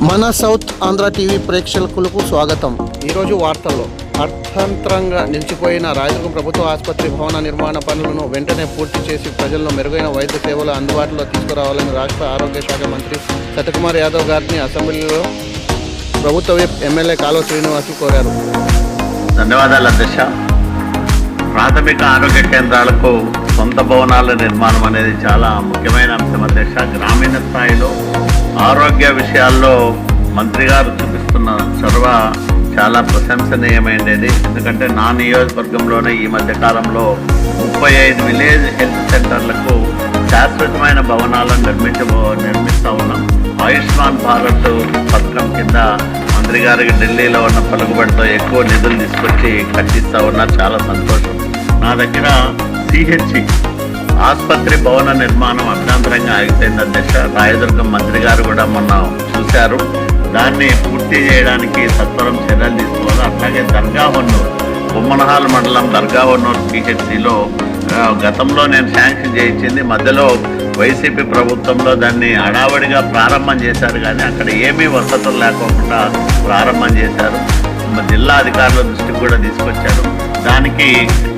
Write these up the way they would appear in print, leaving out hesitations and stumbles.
మన south Andhra TV ప్రేక్షకులకు స్వాగతం. ఈరోజు వార్తల్లో అర్థాంతరంగా నిలిచిపోయిన రాయదుర్గం ప్రభుత్వ ఆసుపత్రి భవన నిర్మాణ పనులను వెంటనే పూర్తి చేసి ప్రజలను మెరుగైన వైద్య సేవలు అందుబాటులో తీసుకురావాలని రాష్ట్ర ఆరోగ్య శాఖ మంత్రి సత్యకుమార్ యాదవ్ గారిని అసెంబ్లీలో ప్రభుత్వ విప్ ఎమ్మెల్యే కాలువ శ్రీనివాసులు కోరారు. ధన్యవాదాలు అధ్యక్ష. ప్రాథమిక ఆరోగ్య కేంద్రాలకు సొంత భవనాల నిర్మాణం అనేది చాలా ముఖ్యమైన అంశం అధ్యక్ష. గ్రామీణ స్థాయిలో ఆరోగ్య విషయాల్లో మంత్రి గారు చూపిస్తున్న చొరవ చాలా ప్రశంసనీయమైనది. ఎందుకంటే నా నియోజకవర్గంలోనే ఈ మధ్య కాలంలో 35 విలేజ్ హెల్త్ సెంటర్లకు శాశ్వతమైన భవనాలను నిర్మిస్తూ ఉన్నాం. ఆయుష్మాన్ భారత్ పథకం కింద మంత్రి గారికి ఢిల్లీలో ఉన్న పలుకుబడితో ఎక్కువ నిధులు తీసుకొచ్చి కట్టిస్తూ ఉన్నారు. చాలా సంతోషం. నా దగ్గర సిహెచ్సి ఆసుపత్రి భవన నిర్మాణం అభ్యంతరంగా ఆగిపోయింది అధ్యక్ష. రాయదుర్గం మంత్రి గారు కూడా మొన్న చూశారు. దాన్ని పూర్తి చేయడానికి సత్వరం చర్యలు తీసుకోవాలి. అట్లాగే దర్గాహొన్నూరు బొమ్మనహాల్ మండలం దర్గాహొన్నూరు సిహెచ్సిలో గతంలో నేను శాంక్షన్ చేయించింది. మధ్యలో వైసీపీ ప్రభుత్వంలో దాన్ని హడావడిగా ప్రారంభం చేశారు, కానీ అక్కడ ఏమీ వసతులు లేకోకుండా ప్రారంభం చేశారు. జిల్లా అధికారుల దృష్టికి కూడా తీసుకొచ్చారు. దానికి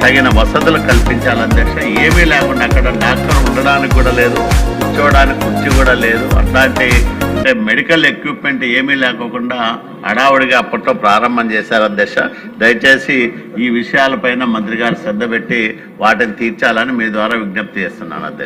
తగిన వసతులు కల్పించాలి అధ్యక్ష. ఏమీ లేకుండా అక్కడ డాక్టర్ ఉండడానికి కూడా లేదు, కూర్చోవడానికి కుర్చీ కూడా లేదు. అట్లాంటి అంటే మెడికల్ ఎక్విప్మెంట్ ఏమీ లేకోకుండా హడావుడిగా అప్పట్లో ప్రారంభం చేశారు అధ్యక్ష. దయచేసి ఈ విషయాలపైన మంత్రి గారు శ్రద్ధ పెట్టి వాటిని తీర్చాలని మీ ద్వారా విజ్ఞప్తి చేస్తున్నాను అధ్యక్ష.